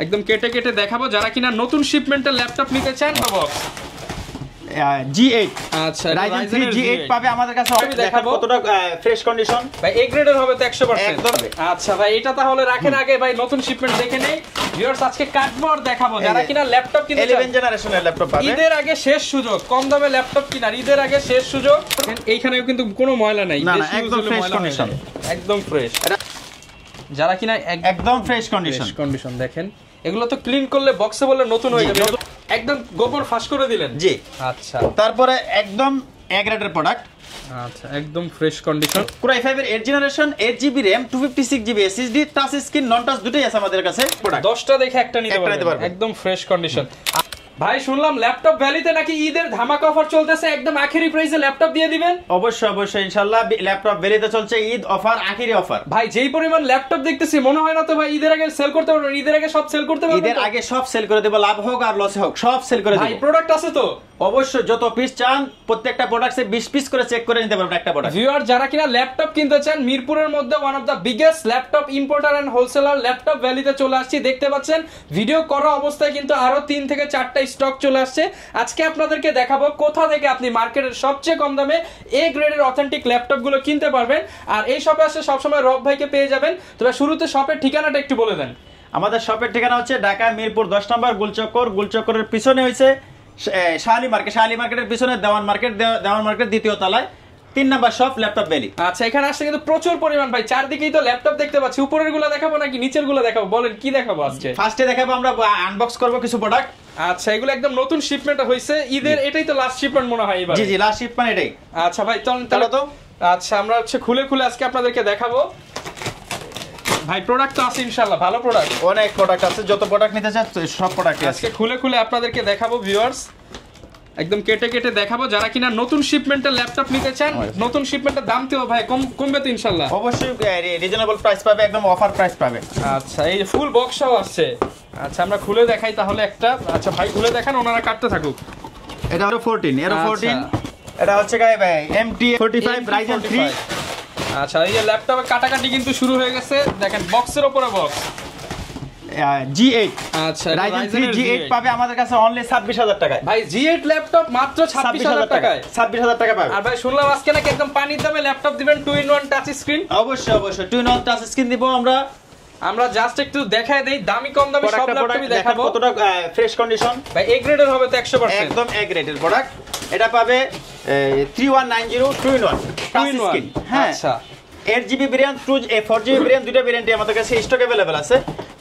একদম কেটে কেটে দেখাবো যারা কিনা নতুন শিপমেন্টের ল্যাপটপ নিতে চান। বক্স G8 আচ্ছা Ryzen 3 G8 পাবে আমাদের কাছে। দেখাবো কতটা ফ্রেশ কন্ডিশন ভাই, এ গ্রেডের হবে তো 100%। একদম। আচ্ছা ভাই, এটা তাহলে রাখেন আগে ভাই, নতুন শিপমেন্ট দেখে নেই। ভিউয়ার্স আজকে কাটবোর্ড দেখাবো যারা কিনা ল্যাপটপ কিনতে চান, 11 জেনারেশনের ল্যাপটপ পাবে। ঈদের আগে শেষ সুযোগ, কম দামে ল্যাপটপ কিনার ঈদের আগে শেষ সুযোগ। এইখানেও কিন্তু কোনো ময়লা নাই, না একদম ফ্রেশ কন্ডিশন, একদম ফ্রেশ। যারা কিনা একদম ফ্রেশ কন্ডিশন দেখেন, এগুলো তো ক্লিন করলে বক্সে বললে নতুন হয়ে যাবে। একদম গোবর ফাঁস করে দিলেন। জি আচ্ছা, তারপরে একদম এ গ্রেডের প্রোডাক্ট। আচ্ছা একদম ফ্রেশ কন্ডিশন। Core i5 এর 8 generation 8GB RAM 256GB SSD touch screen নন টাচ দুটোই আছে আমাদের কাছে। 10টা দেখে একটা নিতে পারবেন, একদম ফ্রেশ কন্ডিশন। ভাই শুনলাম ল্যাপটপ ভ্যালিতে নাকি ঈদের ধামাকা অফার চলতেছে, একদম আখেরি প্রাইসে ল্যাপটপ দিয়ে দিবেন। অবশ্যই ইনশাআল্লাহ ল্যাপটপ ভ্যালিতে চলছে ঈদ অফার, আখেরি অফার। ভাই যেই পরিমাণ ল্যাপটপ দেখতেছি মনে হয় না তো ভাই ঈদের আগে সেল করতে পারবেন। ঈদের আগে সব সেল করতে পারবেন, ঈদের আগে সব সেল করে দেব, লাভ হোক আর লস হোক সব সেল করে দেব। ভাই প্রোডাক্ট আছে তো অবশ্যই, যত পিস চান প্রত্যেকটা প্রোডাক্টে 20 পিস করে চেক করে নিতে পারবেন একটা প্রোডাক্ট। ভিউয়ার যারা কিনা ল্যাপটপ কিনতে চান, মিরপুরের মধ্যে one of the biggest laptop importer and wholesaler laptop ভ্যালিতে চলে আসছি। দেখতে পাচ্ছেন ভিডিও করা অবস্থায় কিন্তু আরো 3 থেকে 4টা স্টক চলে আসছে। আজকে আপনাদেরকে দেখাবো কোথা থেকে আপনি মার্কেটের সবচেয়ে কম দামে এ গ্রেডের অথেন্টিক ল্যাপটপ গুলো কিনতে পারবেন। আর এই শপে আসলে সবসময় রব ভাইকে পেয়ে যাবেন। তবে শুরুতে শপের ঠিকানাটা একটু বলে দেন। আমাদের শপের ঠিকানা হচ্ছে ঢাকা মিরপুর 10 নম্বর গুলচক্করের পিছনে হইছে শাহালি মার্কেটের পিছনে দেওয়ান মার্কেট দ্বিতীয় তলায় 3 নাম্বার শপ ল্যাপটপ ভ্যালি। আচ্ছা, এখানে আসলে কিন্তু প্রচুর পরিমাণ ভাই, চারদিকেই তো ল্যাপটপ দেখতে পাচ্ছি। উপরের গুলো দেখাবো নাকি নিচের গুলো দেখাবো, বলেন কি দেখাবো আজকে? ফার্স্টে দেখাবো আমরা আনবক্স করব কিছু প্রোডাক্ট। আচ্ছা, এগুলো একদম নতুন শিপমেন্ট হইছে ঈদের, এটাই তো লাস্ট শিপমেন্ট মনে হয় এবারে। জি লাস্ট শিপমেন্ট এটাই। আচ্ছা ভাই তাহলে তো আচ্ছা আমরা খুলে আজকে আপনাদেরকে দেখাবো। ভাই প্রোডাক্ট তো আছে ইনশাআল্লাহ, ভালো প্রোডাক্ট, অনেক প্রোডাক্ট আছে, যত প্রোডাক্ট নিতে চান সব প্রোডাক্ট আছে। আজকে খুলে আপনাদেরকে দেখাবো ভিউয়ার্স, একদম কেটে দেখাবো যারা কিনা নতুন শিপমেন্টের ল্যাপটপ নিতে চান। নতুন শিপমেন্টের দাম তো ভাই কমবে তো ইনশাআল্লাহ, অবশ্যই রিজনেবল প্রাইস পাবে, একদম অফার প্রাইস পাবে। আচ্ছা, এই ফুল বক্সও আছে। আচ্ছা আমরা খুলে দেখাই তাহলে একটা। আচ্ছা ভাই খুলে দেখান, ওনারা কাটতে থাকুক। এটা হলো 14 এটা হচ্ছে ভাই MT45 Ryzen 3। আচ্ছা, এই যে ল্যাপটপে কাটাকাটি কিন্তু শুরু হয়ে গেছে, দেখেন বক্সের উপরে বক্স G8। আচ্ছা Ryzen 3 G8 পাবে আমাদের কাছে অনলি 26000 টাকায়। ভাই G8 ল্যাপটপ মাত্র 26000 টাকায়, 26000 টাকা পাবে। আর ভাই শুনলাম আজকে নাকি একদম পানির দামে ল্যাপটপ দিবেন 2-in-1 টাচ স্ক্রিন। অবশ্যই 2-in-1 টাচ স্ক্রিন দিব আমরা জাস্ট একটু দেখায় দেই, দামি কম দামি সব ল্যাপটপই দেখাবো। কতটা ফ্রেশ কন্ডিশন ভাই এ গ্রেডের হবে তো 100%, একদম এ গ্রেডের প্রোডাক্ট। এটা পাবে 3190 2-in-1 টাচ স্ক্রিন। হ্যাঁ আচ্ছা, 8GB ভেরিয়েন্ট 4GB ভেরিয়েন্ট, দুটো ভেরিয়েন্টই আমাদের কাছে স্টক अवेलेबल আছে।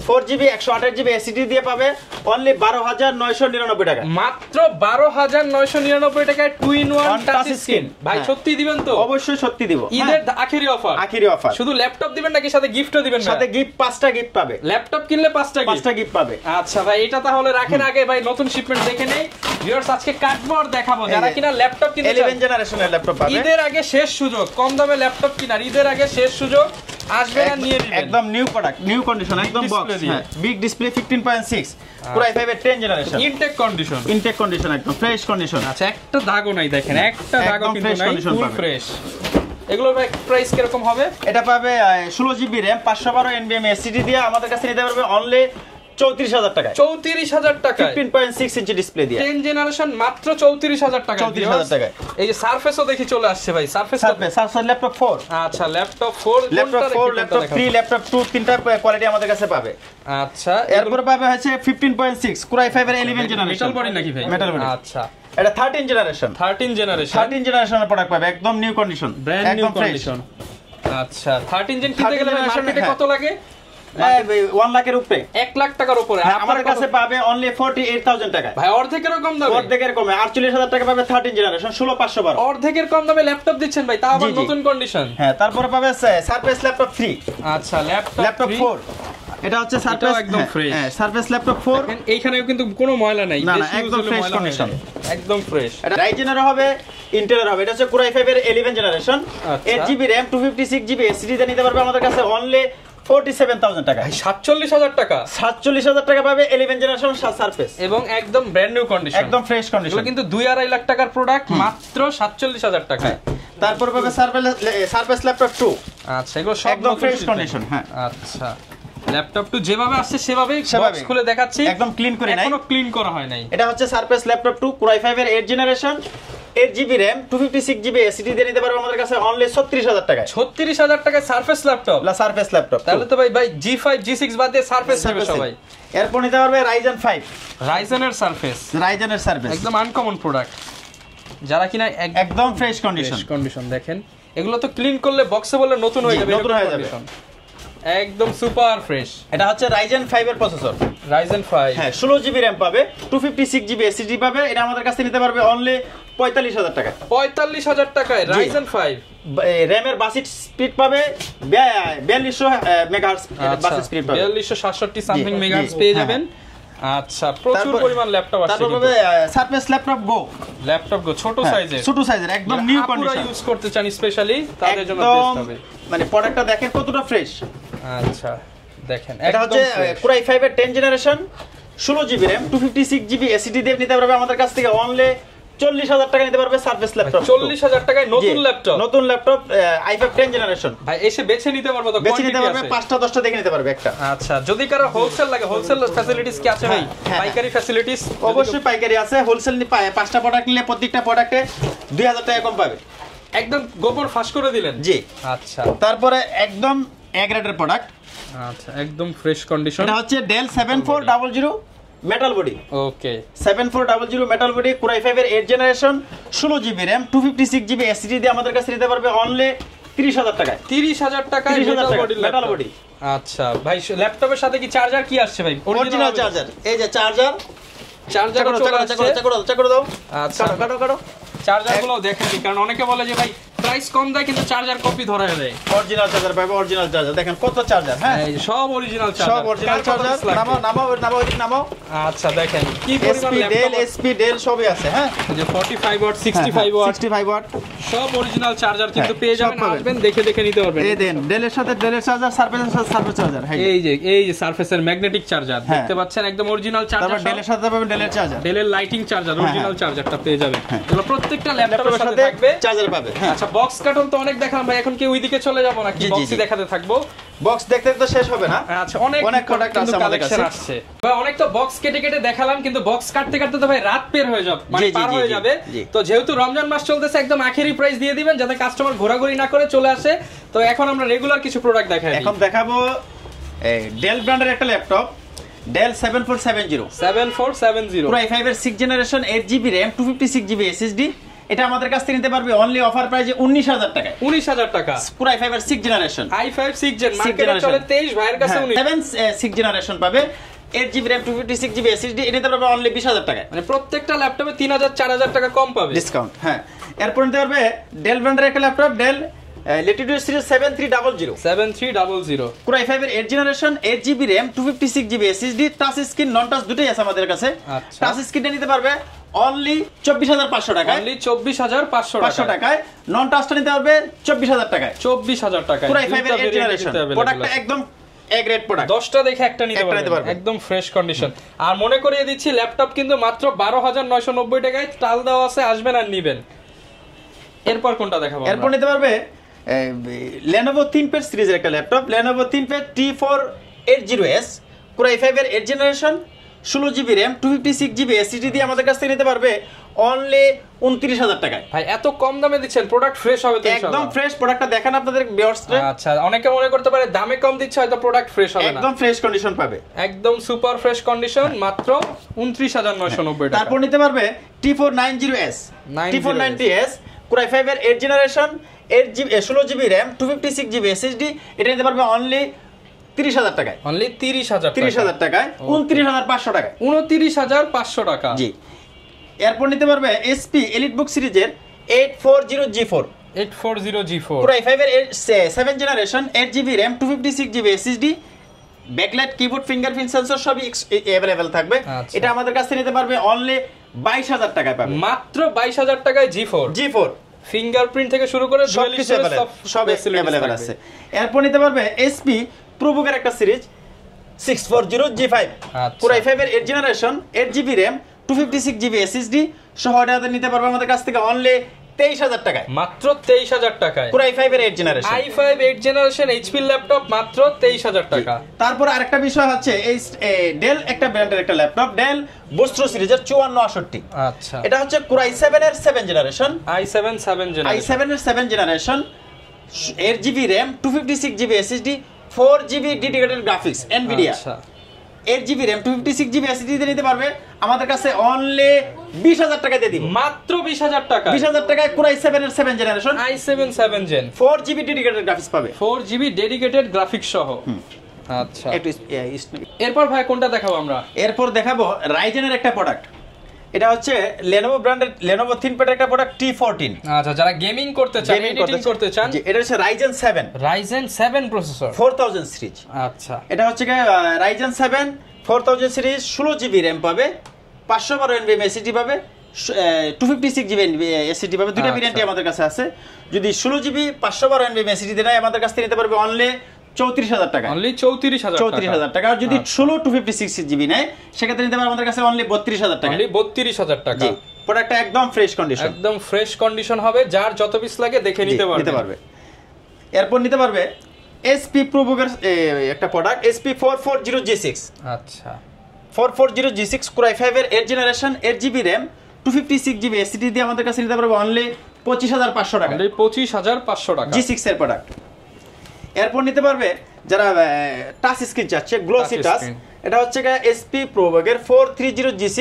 4GB 128GB SSD দিয়ে পাবে অনলি 12999 টাকা, মাত্র 12999 টাকায় 2-in-1 টাচ স্ক্রিন। ভাই সত্যি দিবেন তো? অবশ্যই সত্যি দিব, ঈদের আখেরি অফার। শুধু ল্যাপটপ দিবেন নাকি সাথে গিফটও দিবেন? সাথে গিফট 5টা গিফট পাবে, ল্যাপটপ কিনলে 5টা গিফট পাবে। আচ্ছা ভাই, এটা তাহলে রাখেন আগে ভাই, নতুন শিপমেন্ট দেখে নেই। ভিউয়ার্স আজকে কাটবোর্ড দেখাবো যারা কিনা ল্যাপটপ কিনতে চান, 11 জেনারেশনের ল্যাপটপ পাবে। ঈদের আগে শেষ সুযোগ, কম দামে ল্যাপটপ কিনার ঈদের আগে শেষ সুযোগ। আসবে না নিয়ে নেবেন, একদম নিউ প্রোডাক্ট, নিউ কন্ডিশন, একদম বক্স। হ্যাঁ, বিগ ডিসপ্লে 15.6 Core i5 এর 10 জেনারেশন, ইনটেক কন্ডিশন, একদম ফ্রেশ কন্ডিশন। আচ্ছা, একটা দাগও নাই, দেখেন একটা দাগও কিন্তু নাই, ফুল ফ্রেশ। এগুলোর ভাই প্রাইস কিরকম হবে? এটা পাবে 16GB RAM 512 NVMe SSD দিয়ে আমাদের কাছে নিতে পারবে অনলি 34000 টাকা, 34000 টাকা, 15.6 ইঞ্চি ডিসপ্লে দিয়ে 10 জেনারেশন মাত্র 34000 টাকা। 34000 টাকা। এই যে সারফেসও দেখি চলে আসছে ভাই, সারফেস ল্যাপটপ 4। আচ্ছা, ল্যাপটপ 4, ল্যাপটপ 3, ল্যাপটপ 2, তিনটা কোয়ালিটি আমাদের কাছে পাবে। আচ্ছা, এরপর পাবে হচ্ছে 15.6 Core i5 এর 11 জেনারেশন। মেটাল বডি নাকি ভাই? Metal body. আচ্ছা, এটা 13 জেনারেশন, 13 জেনারেশনের প্রোডাক্ট পাবে, একদম new condition, brand new condition. আচ্ছা, 13 জেন কিনতে গেলে মার্কেটে কত লাগে? 1 লাখের উপরে, 1 লাখ টাকার উপরে। আমাদের কাছে পাবে অনলি 48000 টাকা। ভাই অর্ধেকের কম দামে, অর্ধেকের কমে 48000 টাকা পাবে 13 জেনারেশন 16512। অর্ধেকের কম দামে ল্যাপটপ দিচ্ছেন ভাই, তাও আবার নতুন কন্ডিশন। হ্যাঁ, তারপরে পাবে সারফেস ল্যাপটপ 3। আচ্ছা, ল্যাপটপ 4, এটা হচ্ছে সারফেস, একদম ফ্রেশ। হ্যাঁ, সারফেস ল্যাপটপ 4। এইখানেও কিন্তু কোনো ময়লা নাই, না একদম ফ্রেশ কন্ডিশন, একদম ফ্রেশ। এটা রাইজেনের হবে, ইন্টেলের হবে। এটা হচ্ছে Core i5 এর 11 generation, 8GB RAM 256GB SSD দিয়ে নিতে পারবে আমাদের কাছে অনলি 47000 টাকা। 47000 টাকা, 47000 টাকা পাবে 11 জেনারেশন সারফেস, এবং একদম ব্র্যান্ড নিউ কন্ডিশন, একদম ফ্রেশ কন্ডিশন। কিন্তু 2-2.5 লাখ টাকার প্রোডাক্ট মাত্র 47000 টাকা। তারপর পাবে সারফেস ল্যাপটপ 2। আচ্ছা, এগুলো সব একদম ফ্রেশ কন্ডিশন। হ্যাঁ, আচ্ছা, ল্যাপটপ টু যেভাবে আসছে সেভাবেই বক্স খুলে দেখাচ্ছি, একদম ক্লিন করে নাই, এখনো ক্লিন করা হয় নাই। এটা হচ্ছে সারফেস ল্যাপটপ 2 Core i5 এর 8 generation, 8GB RAM, 256GB SSD দিয়ে নিতে পারবে আমাদের কাছে অনলি 36000 টাকায়। 36000 টাকায় সারফেস ল্যাপটপ, সারফেস ল্যাপটপ। তাহলে তো ভাই G5 G6 বাদ দিয়ে সারফেস হবে সবাই। এরপর নিতে পারবে Ryzen 5, রাইজেনের সারফেস, রাইজেনের সারফেস, একদম আনকমন প্রোডাক্ট, যারা কিনা একদম ফ্রেশ কন্ডিশন। দেখেন এগুলো তো ক্লিন করলে বক্সে বলে নতুন হয়ে যাবে, নতুন হয়ে যাবে, একদম সুপার ফ্রেশ। এটা হচ্ছে Ryzen 5 এর প্রসেসর, Ryzen 5, হ্যাঁ 16GB RAM পাবে, 256GB SSD পাবে। এটা আমাদের কাছে নিতে পারবে অনলি 45000 টাকায়। 45000 টাকায় Ryzen 5, RAM এর বাসিট স্পিড পাবে 4200 মেগাহার্টজ বাসিট স্পিড পাবে, 4267 সামথিং মেগাহার্টজ পেয়ে যাবেন। আচ্ছা, প্রচুর পরিমাণ ল্যাপটপ আছে। তারপর পাবে সারফেস ল্যাপটপ গো, ছোট সাইজের একদম নিউ কন্ডিশন, ইউজ করতে চান স্পেশালি তাদের জন্য বেস্ট হবে। মানে প্রোডাক্টটা দেখেন কতটা ফ্রেশ। আচ্ছা দেখেন, এটা হচ্ছে Core i5 এর 10 generation, 16GB RAM, 256GB SSD দিয়ে নিতে পারবে আমাদের কাছ থেকে অনলি 40000 টাকা নিতে পারবে সারফেস ল্যাপটপ। 40000 টাকায় নতুন ল্যাপটপ i5 10 জেনারেশন। ভাই এসে বেছে নিতে পারবে, তো বেছে নিতে পারবে, 5টা 10টা দেখে নিতে পারবে একটা। আচ্ছা, যদি কারো হোলসেল লাগে, হোলসেল ফ্যাসিলিটিস কি আছে ভাই? পাইকারি ফ্যাসিলিটিস অবশ্যই পাইকারি আছে, হোলসেল নিয়ে 5টা প্রোডাক্ট নিলে প্রত্যেকটা প্রোডাক্টে 2000 টাকা কম পাবে। একদম গোপন ফাঁস করে দিলেন। জি। আচ্ছা, তারপরে একদম এ গ্রেডের প্রোডাক্ট, আচ্ছা একদম ফ্রেশ কন্ডিশন। এটা হচ্ছে Dell 7400 মেটাল বডি। ওকে, 7400 মেটাল বডি, Core i5 এর 8 generation, 16GB RAM, 256GB SSD দিয়ে আমাদের কাছে নিতে পারবে অনলি 30000 টাকায়। 30000 টাকায় মেটাল বডি। আচ্ছা ভাই, ল্যাপটপের সাথে কি চার্জার কি আসছে ভাই? অরিজিনাল চার্জার, এই যে চার্জার করে দাও। আচ্ছা, কাটো চার্জারগুলো দেখেন, কারণ অনেকে বলে যে ভাই প্রাইস কম দেয় কিন্তু চার্জার কপি ধরা দেয়। অরিজিনাল চার্জার পাবে, অরিজিনাল চার্জার দেখেন কত চার্জার, হ্যাঁ এই সব অরিজিনাল চার্জার, সব অরিজিনাল চার্জার। নামাও। আচ্ছা দেখেন কি পরিমাণ ল্যাপটপ, SP Dell সবই আছে, হ্যাঁ যে 45 ওয়াট, 65 ওয়াট সব অরিজিনাল চার্জার কিন্তু পেয়ে যাবেন। আসবেন দেখে নিতে পারবেন। এই দেন ডেলের সাথে ডেলের চার্জার, সারফেসের সাথে সারফেস চার্জার, এই যে সারফেসের ম্যাগনেটিক চার্জার দেখতে পাচ্ছেন, একদম অরিজিনাল চার্জার। তারপর ডেলের সাথে পাবেন ডেলের চার্জার, ডেলের লাইটিং চার্জার, অরিজিনাল চার্জারটা পেয়ে যাবেন। এগুলো প্রত্যেকটা ল্যাপটপের সাথে থাকবে, চার্জার পাবে। আচ্ছা, বক্স কার্টন তো অনেক দেখালাম ভাই, এখন কি ওইদিকে চলে যাব নাকি বক্সই দেখাতে থাকবো? বক্স দেখতে তো শেষ হবে না। আচ্ছা, অনেক প্রোডাক্ট আছে আমাদের কাছে আসছে ভাই, অনেক তো বক্স কেটে দেখালাম, কিন্তু বক্স কাটতে তো ভাই রাত পের হয়ে যাবে, মানে পার হয়ে যাবে। তো যেহেতু রমজান মাস চলতেছে, একদম আখেরি প্রাইস দিয়ে দিবেন যাতে কাস্টমার ঘোরাঘুরি না করে চলে আসে। তো এখন আমরা রেগুলার কিছু প্রোডাক্ট দেখাই। এখন দেখাবো ডেল ব্র্যান্ডের একটা ল্যাপটপ, Dell 7470 Core i5 এর 6 generation, 8GB RAM, 256GB SSD। এটা আমাদের কাছ থেকে নিতে পারবে অনলি অফার প্রাইসে 19000 টাকায়। 19000 টাকা Core i5 এর 6 জেনারেশন, i5 6 জেন মার্কেটে চলে 23, ভাইয়ের কাছে 6 জেনারেশন পাবে, 8GB RAM, 256GB SSD। এটা নিতে পারবে অনলি 20000 টাকায়। মানে প্রত্যেকটা ল্যাপটপে 3000 4000 টাকা কম পাবে ডিসকাউন্ট। হ্যাঁ, এরপর নিতে পারবে Dell ব্র্যান্ডের একটা laptop, Dell Latitude Series 7300 Core i5 এর 8 generation, 8GB RAM, 256GB SSD, touch screen নন টাচ দুটোই আছে আমাদের কাছে। টাচ স্ক্রিনটা নিতে পারবে অনলি 24500 টাকায়, অনলি 24500 টাকায়। নন টাচটা নিতে পারবে 24000 টাকায়, 24000 টাকায়। Core i5 এর 8 জেনারেশন প্রোডাক্টটা একদম এ গ্রেড প্রোডাক্ট, 10টা দেখে একটা নিতে পারবেন, একদম ফ্রেশ কন্ডিশন। আর মনে করিয়ে দিচ্ছি, ল্যাপটপ কিন্তু মাত্র 12990 টাকায় টাল দেওয়া আছে, আসবেন আর নেবেন। এরপর কোনটা দেখাবো? এরপর নিতে পারবে Lenovo ThinkPad সিরিজের একটা laptop, Lenovo ThinkPad T480S, Core i5 এর 8 generation, 16GB RAM, 256GB SSD দিয়ে আমাদের কাছ থেকে নিতে পারবে অনলি 29000 টাকায়। ভাই এত কম দামে দিচ্ছেন, প্রোডাক্ট ফ্রেশ হবে তো? একদম ফ্রেশ প্রোডাক্টটা দেখেন আপনাদের ভিউয়ার্সরা। আচ্ছা, অনেকে মনে করতে পারে দামে কম দিচ্ছে, হয়তো প্রোডাক্ট ফ্রেশ হবে না। একদম ফ্রেশ কন্ডিশন পাবে, একদম সুপার ফ্রেশ কন্ডিশন, মাত্র 29990 টাকা। তারপর নিতে পারবে T490S, T490S Core i5 এর 8 generation, 16GB RAM, 256GB SSD। এটা নিতে পারবে অনলি 30000 টাকায়, অনলি 30000 টাকায়, 29500 টাকায়, 29500 টাকা। জি। এরপর নিতে পারবে SP EliteBook সিরিজের 840G4, Core i5 এর 7 generation, 8GB RAM, 256GB SSD, backlight, keyboard, fingerprint sensor সবই अवेलेबल থাকবে। এটা আমাদের কাছ থেকে নিতে পারবে অনলি 22000 টাকায় পাবে, মাত্র 22000 টাকায় G4 ফিঙ্গারপ্রিন্ট থেকে শুরু করে সব अवेलेबल আছে। এরপর নিতে পারবে SP ProBook এর একটা সিরিজ 640G5, Core i5 এর 8 generation, 8GB RAM, 256GB SSD সহ এটা নিতে পারবে আমাদের কাছ থেকে অনলি 23,000 টাকায়, মাত্র 23,000 টাকায় Core i5 এর 8 generation, i5 8 generation HP laptop মাত্র 23,000 টাকা। তারপর আরেকটা বিষয় হচ্ছে এই ডেল একটা ব্র্যান্ডের একটা ল্যাপটপ, ডেল বোস্ট্রো সিরিজের 5468। আচ্ছা, এটা হচ্ছে Core i7 এর 7 জেনারেশন, i7 7 জেনারেশন, i7 এর 7 generation, 8GB RAM, 256GB SSD, 4GB dedicated graphics Nvidia. আচ্ছা, 8GB RAM 256GB SSD দিয়ে নিতে পারবে আমাদের কাছে অনলি 20,000 টাকা দিয়ে দিব, মাত্র 20,000 টাকা। 20,000 টাকায় Core i7 এর 7 generation, i7 7 gen, 4GB dedicated graphics পাবে, 4GB ডেডিকেটেড গ্রাফিক্স সহ। আচ্ছা, একটু এরপর ভাই কোনটা দেখাবো আমরা? এরপর দেখাবো রাইজেনের একটা প্রোডাক্ট, এটা হচ্ছে Lenovo ব্র্যান্ডের Lenovo ThinkPad একটা প্রোডাক্ট T14। আচ্ছা, যারা গেমিং করতে চান, এডিটিং করতে চান, এটা হচ্ছে Ryzen 7 প্রসেসর 4000 সিরিজ। আচ্ছা, এটা হচ্ছে Ryzen 7 4000 সিরিজ, 16GB RAM পাবে, 512 NVMe SSD পাবে, 256GB SSD পাবে, দুটো ভেরিয়েন্টই আমাদের কাছে আছে। যদি 16GB 512 NVMe SSD দেয় আমাদের কাছ থেকে নিতে পারবে অনলি 34,000 টাকা, অনলি 34,000 টাকা। আর যদি 16 256GB নেয় সেক্ষেত্রে নিতে পারবে আমাদের কাছে অনলি 32,000 টাকা, অনলি 32,000 টাকা। জি, প্রোডাক্টটা একদম ফ্রেশ কন্ডিশন, একদম ফ্রেশ কন্ডিশন হবে, যার যত পিস লাগে দেখে নিতে পারবে। এরপর নিতে পারবে SP ProBook এর একটা প্রোডাক্ট SP 440G6। আচ্ছা, 440G6 Core i5 এর 8 generation, 8GB RAM, 256GB SSD দিয়ে আমাদের কাছে নিতে পারবে অনলি 25,500 টাকা, অনলি 25,500 টাকা। G6 এর প্রোডাক্ট। এরপর নিতে পারবে যারা টাচ স্ক্রিন চাচ্ছে, গ্লোসি টাচ, এটা হচ্ছে SP ProBook এর 430G6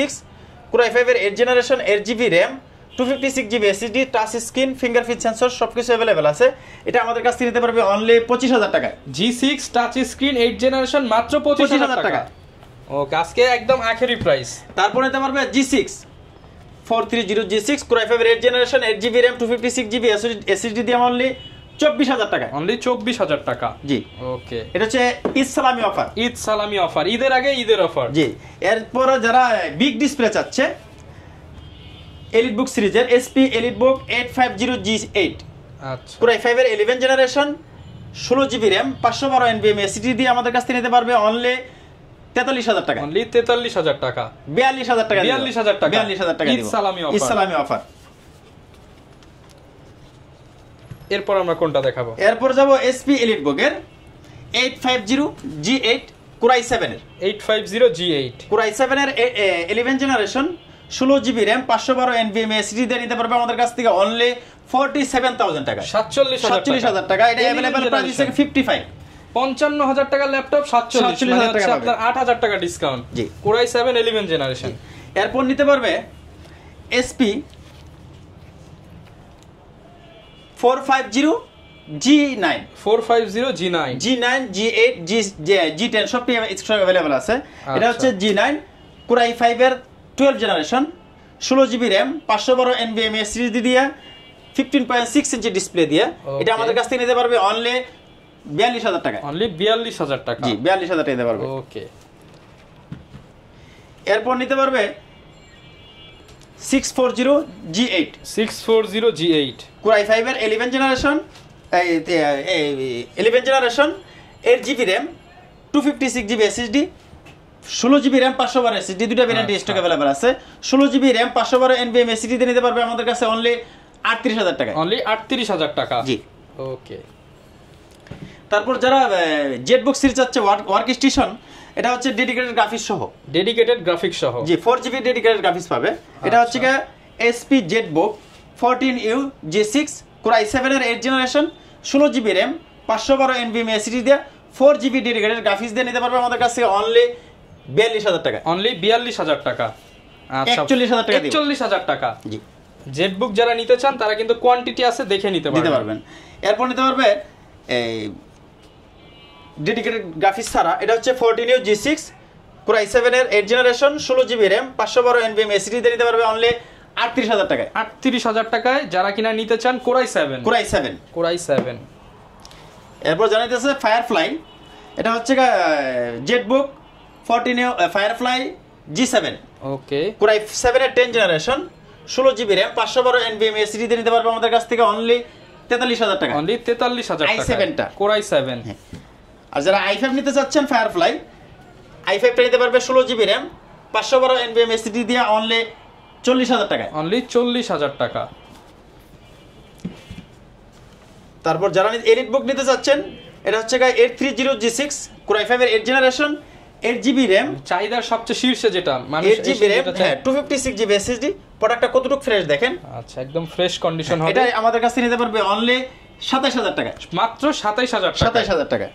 Core i5 এর 8 generation, 8GB RAM, 256GB SSD, touch screen, fingerprint sensor সবকিছু अवेलेबल আছে। এটা আমাদের কাছ থেকে নিতে পারবে অনলি 25,000 টাকায়। G6 টাচ স্ক্রিন 8 জেনারেশন মাত্র 25,000 টাকা। ওকে, আজকে একদম আখেরি প্রাইস। তারপর নিতে পারবে G6 430G6 Core i5 এর 8 generation, 8GB RAM, 256GB SSD দিয়ে অনলি 24,000 টাকা, অনলি 24,000 টাকা। জি, ওকে, এটা হচ্ছে ঈদ সালামি অফার, ঈদ সালামি অফার, ঈদের আগে ঈদের অফার। জি। এরপর যারা বিগ ডিসপ্লে চাচ্ছে এলিটবুক সিরিজের SP এলিটবুক 850G8, আচ্ছা, Core i5 এর 11 generation, 16GB RAM, 512 NVMe SSD দিয়ে আমাদের কাছ থেকে নিতে পারবে অনলি 43,000 টাকা, অনলি 43,000 টাকা, 42,000 টাকা, 42,000 টাকা, 42,000 টাকা ঈদ সালামি অফার, ঈদ সালামি অফার। এরপর আমরা কোনটা দেখাবো? এরপর যাব SP এলিটবুক এর 850G8 Core i7 এর 850G8 Core i7 এর 11 generation, 16GB RAM, 512 NVMe SSD দিয়ে নিতে পারবে আমাদের কাছ থেকে অনলি 47,000 টাকা, 47,000 টাকা। এটা अवेलेबल প্রাইস থেকে 55, 55,000 টাকা ল্যাপটপ 47 মানে হচ্ছে আপনার 8,000 টাকা ডিসকাউন্ট। জি, Core i7 11 জেনারেশন। এরপর নিতে পারবে SP 450G9, 450G9, G9, G8, G10 সবই এক্সট্রা अवेलेबल আছে। এটা হচ্ছে G9 Core i5 এর 12 generation, 16GB RAM, 512 NVMe SSD দিয়ে 15.6 ইঞ্চি ডিসপ্লে দিয়ে এটা আমাদের কাছ থেকে নিতে পারবে অনলি 42,000 টাকা, অনলি 42,000 টাকা। জি, 42,000 টাকা নিতে পারবে। ওকে, এরপর নিতে পারবে 640G8, 640G8 Core i5 এর 11 generation, 8GB RAM, 256GB SSD, 16GB RAM, 512 SSD, দুটো ভেরিয়েন্ট স্টক अवेलेबल আছে। 16GB RAM, 512 NVMe SSD দিয়ে নিতে পারবে আমাদের কাছে অনলি 38,000 টাকা, অনলি 38,000 টাকা। জি, ওকে। তারপর যারা জেটবুক সিরিজ আছে ওয়ার্ক স্টেশন, এটা হচ্ছে ডেডিকেটেড গ্রাফিক্স সহ, ডেডিকেটেড গ্রাফিক্স সহ, জি, 4GB ডেডিকেটেড গ্রাফিক্স পাবে। এটা হচ্ছে SP Jetbook 14U G6 Core i7 এর 8 generation, 16GB RAM, 512 NVMe SSD দিয়ে 4GB ডেডিকেটেড গ্রাফিক্স দিয়ে নিতে পারবে আমাদের কাছে অনলি 42,000 টাকা, অনলি 42,000 টাকা। আচ্ছা, 41,000 টাকা, 41,000 টাকা। জি, জেটবুক যারা নিতে চান তারা কিন্তু কোয়ান্টিটি আছে, দেখে নিতে পারবেন। এরপর নিতে পারবে এই ডেডিকেটেড গ্রাফিক্স ছাড়া, এটা হচ্ছে 14U G6 Core i7 এর 8 generation, 16GB RAM, 512 NVMe SSD দিয়ে নিতে পারবে অনলি 38,000 টাকায়, 38,000 টাকায় যারা কিনা নিতে চান Core i7। এরপর জানাইতেছে ফায়ারফ্লাই, এটা হচ্ছে জেটবুক 14U ফায়ারফ্লাই G7, ওকে, Core i7 এর 10 generation, 16GB RAM, 512 NVMe SSD দিয়ে নিতে পারবে আমাদের কাছ থেকে অনলি 43,000 টাকা, অনলি 43,000 টাকা, i7টা, Core i7। আর যারা i5 নিতে চাচ্ছেন ফায়ারফ্লাই, i5টা নিতে পারবে 16GB RAM, 512 NVMe SSD দিয়ে অনলি 40,000 টাকা, অনলি 40,000 টাকা। তারপর যারা এলিট বুক নিতে চাচ্ছেন, এটা হচ্ছে 830G6 Core i5 এর 8 জেনারেশন, 8GB RAM, চাহিদার সবচেয়ে শীর্ষে যেটা মানুষ 8GB RAM, হ্যাঁ 256GB SSD। প্রোডাক্টটা কতটুকু ফ্রেশ দেখেন। আচ্ছা, একদম ফ্রেশ কন্ডিশন হবে। এটা আমাদের কাছে নিতে পারবে অনলি 27000 টাকা, মাত্র 27000 টাকা। 27000 টাকা।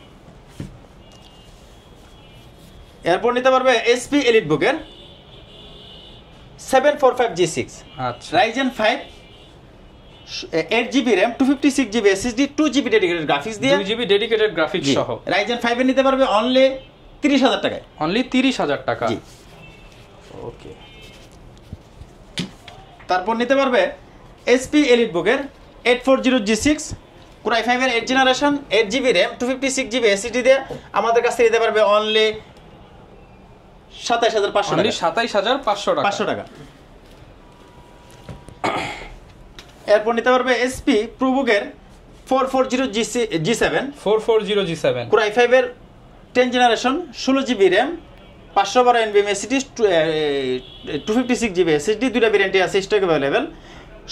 এরপর নিতে পারবে SP এলিট বুকের 745G6, আচ্ছা Ryzen 5 8GB RAM, 256GB SSD, 2GB dedicated graphics দিয়ে, 2GB ডেডিকেটেড গ্রাফিক্স সহ Ryzen 5 এর নিতে পারবে অনলি 30000 টাকায়, অনলি 30000 টাকা। জি ওকে। তারপর নিতে পারবে SP এলিট বুকের 840G6 Core i5 এর 8 generation, 8GB RAM, 256GB SSD দিয়ে আমাদের কাছে নিতে পারবে অনলি 27500 অনলি টাকা, 27500 টাকা। 500 টাকা। এরপর নিতে পারবে SP প্রোবুকের 440G7 440G7 Core i5 এর 10 generation, 16GB RAM, 512 NVMe SSD, 256GB SSD, দুইটা ভেরিয়েন্টই আছে, stock available.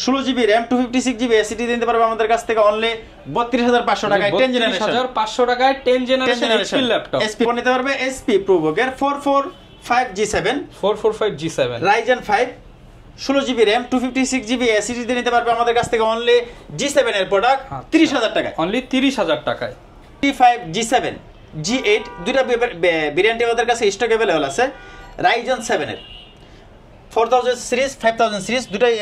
16GB RAM, 256GB SSD দিতে পারবে আমাদের কাছ থেকে অনলি 32500 টাকায় 10 জেনারেশন, 32500 টাকায় 10 জেনারেশন HP ল্যাপটপ। SP নিতে পারবে SP প্রোবুকের 445G7 445G7 Ryzen 5 16GB RAM, 256GB SSD দিয়ে নিতে পারবে আমাদের কাছ থেকে অনলি G7 এর প্রোডাক্ট 30000 টাকায়, অনলি 30000 টাকায়। G5 G8 দুইটা ভেরিয়েন্টে আমাদের কাছে স্টক अवेलेबल আছে। Ryzen 7 এর 4000 সিরিজ 5000 সিরিজ দুটাই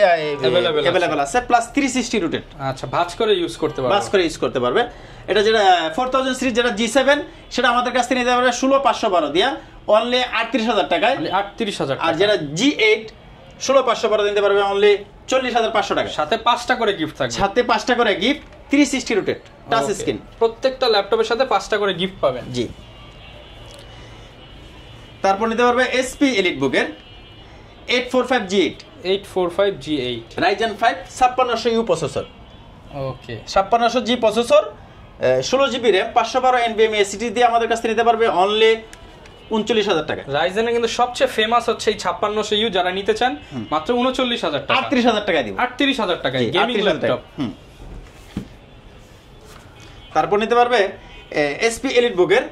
अवेलेबल আছে, প্লাস 360 রোটেট। আচ্ছা, ভাঁজ করে ইউজ করতে পারবে, ভাঁজ করে ইউজ করতে পারবে। এটা যেটা 4000 সিরিজ যেটা G7 সেটা আমাদের কাছ থেকে নিতে পারবে 16512 দিয়া অনলি 38000 টাকায়, অনলি 38000 টাকা। আর যেটা G8 16512 দিতে পারবে অনলি 40500 টাকা, সাথে 5টা করে গিফট থাকবে, সাথে 5টা করে গিফট, 360 রোটেট টাচ স্ক্রিন। প্রত্যেকটা ল্যাপটপের সাথে 5টা করে গিফট পাবেন। জি। তারপর নিতে পারবে SP এলিট বুকের 845G8 845G8 Ryzen 5 5600U processor. ওকে, 5600G processor, 16GB RAM, 512 NVMe SSD দিয়ে আমাদের কাছ থেকে নিতে পারবে অনলি 39000 টাকা। রাইজেনের কিন্তু সবচেয়ে ফেমাস হচ্ছে এই 5600U, যারা নিতে চান মাত্র 39000 টাকা, 38000 টাকা দিব, 38000 টাকায় গেমিং ল্যাপটপ। তারপর নিতে পারবে SP এলিট বুকের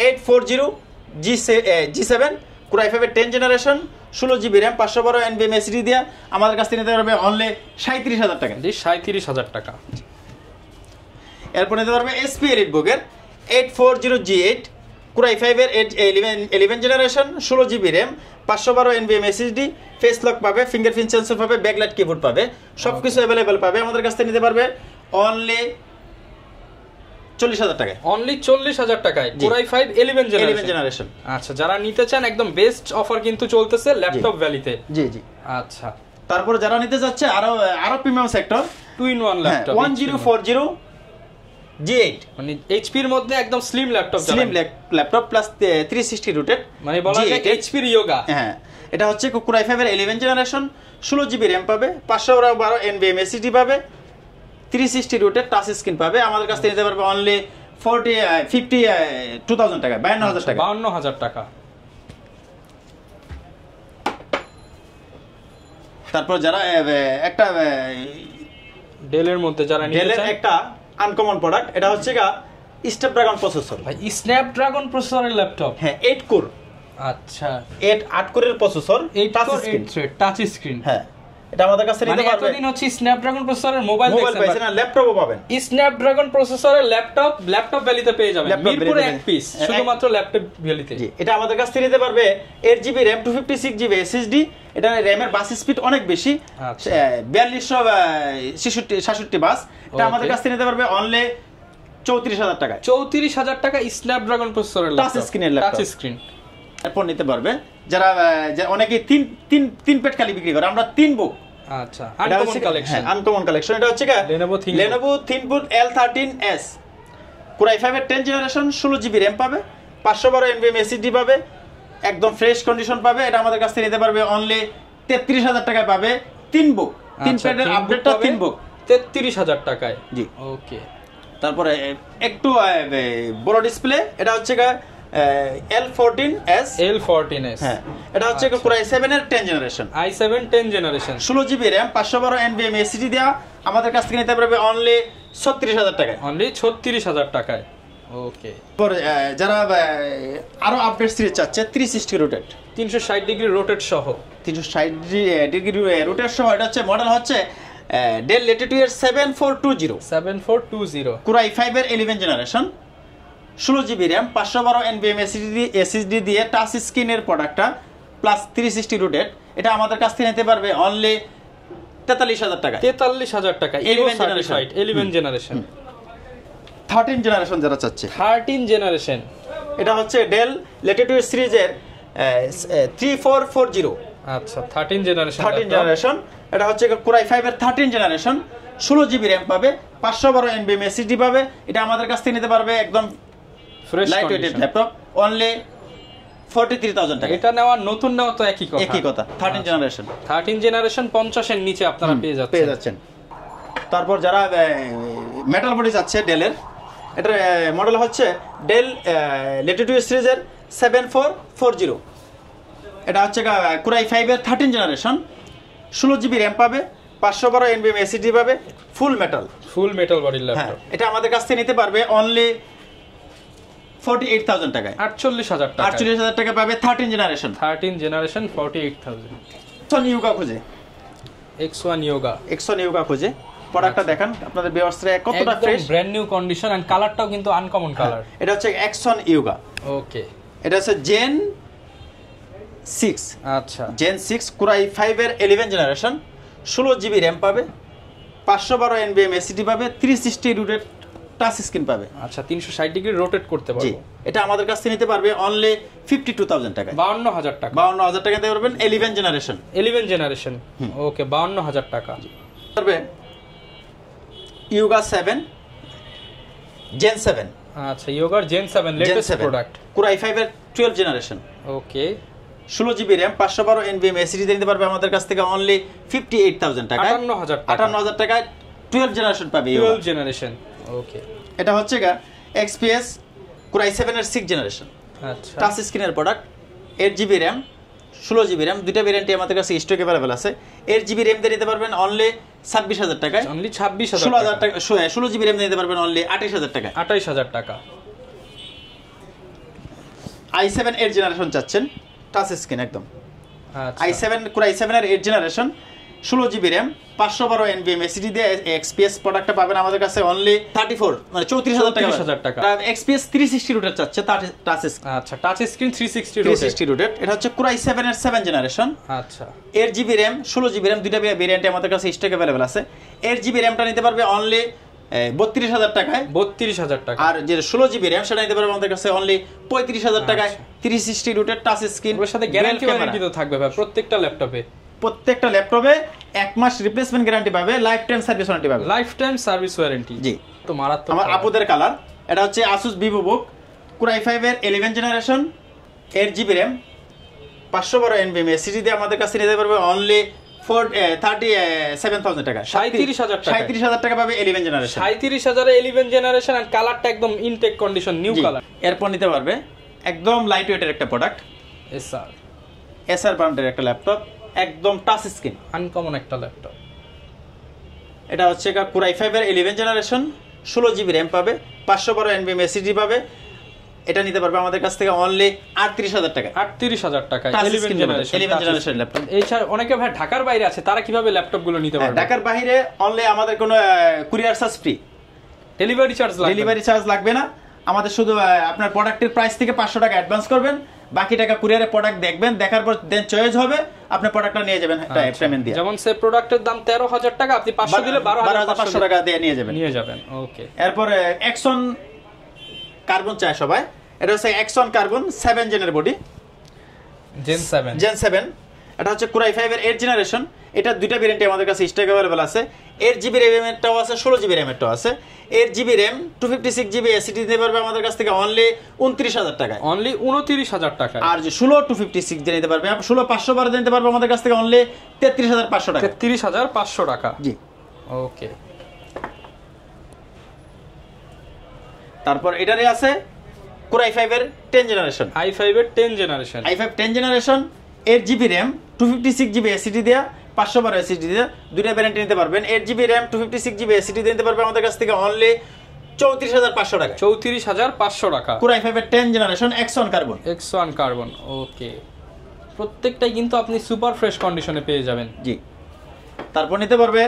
840G7 Core i5 এর 10 generation, 16GB RAM, 512 NVMe SSD দিয়ে আমাদের কাছ থেকে নিতে পারবে অনলি 37000 টাকা, জি 37000 টাকা। এরপর নিতে পারবে SP এলিট বুকের 840G8 Core i5 এর 11 generation, 16GB RAM, 512 NVMe SSD, face lock পাবে, ফিঙ্গারপ্রিন্ট সেন্সর পাবে, ব্যাকলাইট কিবোর্ড পাবে, সবকিছু अवेलेबल পাবে আমাদের কাছ থেকে নিতে পারবে অনলি 40000 টাকায়, অনলি 40000 টাকায় Core i5 11 জেনারেশন। আচ্ছা, যারা নিতে চান একদম বেস্ট অফার কিন্তু চলতেছে ল্যাপটপ ভ্যালিতে। জি জি। আচ্ছা, তারপর যারা নিতে যাচ্ছে আরো premium sector 2-in-1 laptop 1040G8 মানে এইচপি এর মধ্যে একদম slim laptop, slim laptop plus 360 rotate, মানে বলা যায় এইচপি এর ইয়োগা। হ্যাঁ, এটা হচ্ছে Core i5 এর 11 জেনারেশন, 16GB RAM পাবে, 512 NVMe SSD পাবে, 360 রোটেট টাচ স্ক্রিন পাবে, আমাদের কাছ থেকে নিতে পারবে অনলি 52000 টাকা, 52000 টাকা, 52000 টাকা। তারপর যারা একটা ডেলের মধ্যে যারা নিতে চান, একটা আনকমন প্রোডাক্ট, এটা হচ্ছে স্ন্যাপড্রাগন প্রসেসর। ভাই স্ন্যাপড্রাগন প্রসেসরের ল্যাপটপ, হ্যাঁ 8 কোর, আচ্ছা 8 কোরের প্রসেসর, টাচ স্ক্রিন। হ্যাঁ, এটা আমাদের কাছে নিতে পারবে। এতদিন হচ্ছে স্ন্যাপড্রাগন প্রসেসরের মোবাইল পাইছেন না, ল্যাপটপও পাবেন। স্ন্যাপড্রাগন প্রসেসরের ল্যাপটপ ভ্যালিতে পেয়ে যাবেন, মিরপুরে এক পিস শুধুমাত্র ল্যাপটপ ভ্যালিতে। জি, এটা আমাদের কাছ থেকে নিতে পারবে 8GB RAM, 256GB SSD, এটা র‍্যামের বাস স্পিড অনেক বেশি, 4266 বাস। এটা আমাদের কাছ থেকে নিতে পারবে অনলি 34000 টাকা, 34000 টাকা স্ন্যাপড্রাগন প্রসেসরের টাচ স্ক্রিনের ল্যাপটপ, টাচ স্ক্রিন। এরপর নিতে পারবে যারা অনেকে তিন পেট খালি বিক্রি করে, আমরা 3 বুক। আচ্ছা, আনকমন কালেকশন, আনকমন কালেকশন। এটা হচ্ছে Lenovo ThinkPad L13s Core i5 এর 10 জেনারেশন, 16GB RAM পাবে, 512 NVMe SSD পাবে, একদম ফ্রেশ কন্ডিশন পাবে। এটা আমাদের কাছ থেকে নিতে পারবে অনলি 33000 টাকায় পাবে 3 বুক, 3 পেটের আপডেটটা 3 বুক 33000 টাকায়। জি, ওকে। তারপরে একটু বড় ডিসপ্লে, এটা হচ্ছে L14s হ্যাঁ এটা হচ্ছে Core i7 এর 10 generation i7 10 generation 16GB RAM 512 NVMe SSD দেয়া আমাদের কাছ থেকে নিতে পারবে অনলি 36000 টাকায় অনলি 36000 টাকায় ওকে পর যারা আরো আপডেট সিরিজ চাচ্ছে 360 রোটেট 360 ডিগ্রি রোটেট সহ 360 ডিগ্রি রোটেট সহ এটা হচ্ছে মডেল হচ্ছে Dell Latitude এর 7420 Core i5 এর 11 generation 16GB RAM 512 NVMe SSD দিয়ে টাচ স্ক্রিনের প্রোডাক্টটা প্লাস 360 রোটেট এটা আমাদের কাছ থেকে নিতে পারবে অনলি 43000 টাকা 43000 টাকা 11 জেনারেশন 13 জেনারেশন যারা চাচ্ছে 13 জেনারেশন এটা হচ্ছে Dell Latitude সিরিজের 3440 আচ্ছা 13 জেনারেশন এটা হচ্ছে Core i5 এর 13 জেনারেশন 16GB RAM পাবে 512 NVMe SSD পাবে এটা আমাদের কাছ থেকে নিতে পারবে একদম fresh light weighted laptop only 43000 টাকা এটা নেওয়া নতুন নেওয়া তো একই কথা 13 জেনারেশন 50 এর নিচে আপনারা পেয়ে যাচ্ছেন তারপর যারা মেটাল বডি চাচ্ছে ডেলের এটার মডেল হচ্ছে Dell Latitude সিরিজের 7440 এটা হচ্ছে Core i5 এর 13 জেনারেশন 16GB RAM পাবে 512 NVMe SSD পাবে ফুল মেটাল বডি ল্যাপটপ এটা আমাদের কাছ থেকে নিতে পারবে অনলি 48000 টাকায় 48000 টাকা পাবে 13 জেনারেশন 48000 X1 Yuga খোঁজে X1 Yuga খোঁজে প্রোডাক্টটা দেখান আপনাদের ভিউয়ার্সরা কতটা fresh brand new condition and কালারটাও কিন্তু আনকমন কালার এটা হচ্ছে X1 Yuga ওকে এটা হচ্ছে Gen 6 আচ্ছা Gen 6 Core i5 এর 11 জেনারেশন 16GB RAM পাবে 512 NVMe SSD পাবে 360 রোটেট টাচ স্ক্রিন পাবে আচ্ছা 360 ডিগ্রি রোটেট করতে পারবে এটা আমাদের কাছ থেকে নিতে পারবে অনলি 52000 টাকা 52000 টাকা 52000 টাকা দিতে পারবেন 11 জেনারেশন ওকে 52000 টাকা পারবে Yuga 7 Gen 7 আচ্ছা Yuga Gen 7 latest product Core i5 এর 12 জেনারেশন ওকে 16GB RAM 512 NVMe SSD দিতে পারবে আমাদের কাছ থেকে অনলি 58000 টাকা 58000 টাকায় 12 জেনারেশন পাবে 12 জেনারেশন ওকে এটা হচ্ছে XPS Core i7 এর 6 জেনারেশন আচ্ছা টাচ স্ক্রিনের product 8GB RAM 16GB RAM দুটো ভেরিয়েন্টে আমাদের কাছে স্টক अवेलेबल আছে 8GB RAM দিয়ে নিতে পারবেন অনলি 26000 টাকায় অনলি 26000 16000 টাকা 16GB RAM দিয়ে নিতে পারবেন অনলি 28000 টাকা 28000 টাকা i7 8 জেনারেশন চাচ্ছেন টাচ স্ক্রিন একদম আচ্ছা i7 Core i7 এর 8 generation 16GB RAM 512 NVMe SSD দিয়ে XPS প্রোডাক্টটা পাবেন আমাদের কাছে অনলি 34 মানে 34000 টাকা XPS 360 রোটেট চাচ্ছে টাচ আচ্ছা টাচ স্ক্রিন 360 রোটেট এটা হচ্ছে Core i7 এর 7 জেনারেশন আচ্ছা 8GB RAM 16GB RAM দুইটা ভেরিয়েন্টে আমাদের কাছে স্টক अवेलेबल আছে 8GB RAM টা নিতে পারবে অনলি 32000 টাকায় 32000 টাকা আর যে 16GB RAM সেটা নিতে পারবে আমাদের কাছে অনলি 35000 টাকায় 360 রোটেট টাচ স্ক্রিন এর সাথে গ্যারান্টি তো থাকবে ভাই প্রত্যেকটা ল্যাপটপে 1 মাস রিপ্লেসমেন্ট গ্যারান্টি পাবে লাইফ টাইম সার্ভিস ওয়ারেন্টি জি তো মারাত্মক আমার আপুদের কালার এটা হচ্ছে Asus VivoBook Core i5 এর 11 generation 8GB RAM 512 NVMe SSD দিয়ে আমাদের কাছে নিতে পারবে অনলি 37000 টাকা 37000 টাকা পাবে 11 জেনারেশন 11 জেনারেশন এন্ড কালারটা একদম ইনটেক কন্ডিশন নিউ কালার এরপর নিতে পারবে একদম লাইট ওয়েটের একটা প্রোডাক্ট এসআর ব্র্যান্ডের একটা ল্যাপটপ একদম টাচ স্ক্রিন আনকমন একটা ল্যাপটপ এটা হচ্ছে Core i5 এর 11 জেনারেশন 16GB RAM পাবে 512 NVMe SSD পাবে এটা নিতে পারবে আমাদের কাছ থেকে অনলি 38000 টাকা 38000 টাকা 11 জেনারেশন ল্যাপটপ এছাড়া অনেকে ভাই ঢাকার বাইরে আছে তারা কিভাবে ল্যাপটপ গুলো নিতে পারবে ঢাকার বাইরে অনলি আমাদের কোনো courier charge free delivery charge লাগবে না আমাদের শুধু আপনার প্রোডাক্টের প্রাইস থেকে 500 টাকা অ্যাডভান্স করবেন বাকি টাকা কুরিয়ারে প্রোডাক্ট দেখবেন দেখার পর দেন চয়েস হবে আপনি প্রোডাক্টটা নিয়ে যাবেন পেমেন্ট দিয়ে যেমন সে প্রোডাক্টের দাম 13000 টাকা আপনি 500 দিলে 12500 টাকা দিয়ে নিয়ে যাবেন ওকে এরপর Axon কার্বন চাই সবাই এটা হচ্ছে Axon কার্বন 7 জেনের বডি Gen 7 এটা হচ্ছে Core i5 এর 8 জেনারেশন এটা দুইটা ভেরিয়েন্টে আমাদের কাছে স্টক अवेलेबल আছে 8GB RAM এরটাও আছে 16GB RAM এরটাও আছে 8GB RAM 256GB SSD দিতে পারবে আমাদের কাছ থেকে অনলি 29000 টাকায় অনলি 29000 টাকা আর যে 16 256 দিয়ে নিতে পারবে 16 512 দিয়ে নিতে পারবে আমাদের কাছ থেকে অনলি 33500 টাকা 33500 টাকা জি ওকে তারপর এটারে আছে Core i5 এর 10 জেনারেশন, i5 এর 10 generation, i5 10 generation, 8GB RAM 256GB SSD দেয়া, 512 SSD দেয়া, দুইটা ভ্যারিয়েন্ট নিতে পারবেন। 8GB RAM 256GB SSD নিতে পারবেন আমাদের কাছ থেকে অনলি 34500 টাকা। 34500 টাকা। Core i5 এর 10 generation X1 carbon, X1 carbon. ওকে, প্রত্যেকটাই কিন্তু আপনি সুপার ফ্রেশ কন্ডিশনে পেয়ে যাবেন। জি, তারপর নিতে পারবে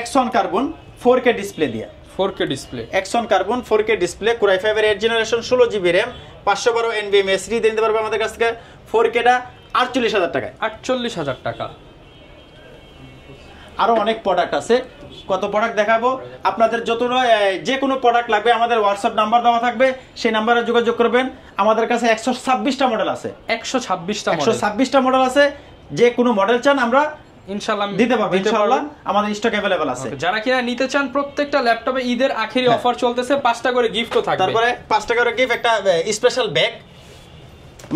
X1 কার্বন 4K ডিসপ্লে দিয়া, 4K display, X1 carbon 4K display, Core i5 এর 8 generation 16GB RAM 512 NVMe SSD নিতে পারবে আমাদের কাছ থেকে। 4K টা 48000 টাকা। 48000 টাকা। আরো অনেক প্রোডাক্ট আছে, কত প্রোডাক্ট দেখাবো আপনাদের। যে কোনো প্রোডাক্ট লাগবে আমাদের হোয়াটসঅ্যাপ নাম্বার দেওয়া থাকবে, সেই নাম্বারে যোগাযোগ করবেন। আমাদের কাছে 126টা মডেল আছে, 126টা মডেল আছে। যে কোনো মডেল চান আমরা ইনশাআল্লাহ দিতে পারবো, ইনশাআল্লাহ আমাদের স্টক अवेलेबल আছে। যারা কিনা নিতে চান, প্রত্যেকটা ল্যাপটপে ঈদের আখেরি অফার চলতেছে, 5টা করে গিফটও থাকবে। তারপরে 5টা করে গিফট, একটা special bag,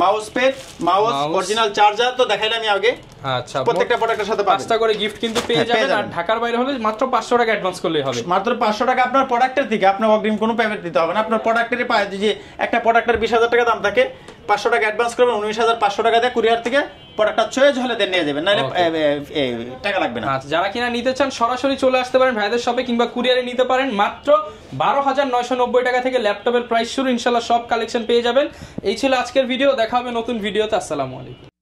mouse pad, mouse, original charger তো দেখাইলাম আমি আগে। আচ্ছা, প্রত্যেকটা প্রোডাক্টের সাথে 5টা করে গিফট কিন্তু পেয়ে যাবেন। আর ঢাকার বাইরে হলে মাত্র 500 টাকা অ্যাডভান্স করলেই হবে। মাত্র 500 টাকা আপনার প্রোডাক্টের থেকে, আপনার অগ্রিম কোনো পেমেন্ট দিতে হবে না। আপনার প্রোডাক্টেরই পায়, যে একটা প্রোডাক্টের 20000 টাকা দাম থাকে, 500 টাকা অ্যাডভান্স করবেন, 19500 টাকা দিয়ে কুরিয়ার থেকে প্রোডাক্টটা চয়েস হলে দেন নিয়ে যাবেন, নাহলে টাকা লাগবে না। আচ্ছা, যারা কিনা নিতে চান সরাসরি চলে আসতে পারেন ভাইদের শপে, কিংবা কুরিয়ারে নিতে পারেন। মাত্র 12990 টাকা থেকে ল্যাপটপের প্রাইস শুরু। ইনশাআল্লাহ সব কালেকশন পেয়ে যাবেন। এই ছিল আজকের ভিডিও, দেখা হবে নতুন ভিডিওতে। আসসালামু আলাইকুম।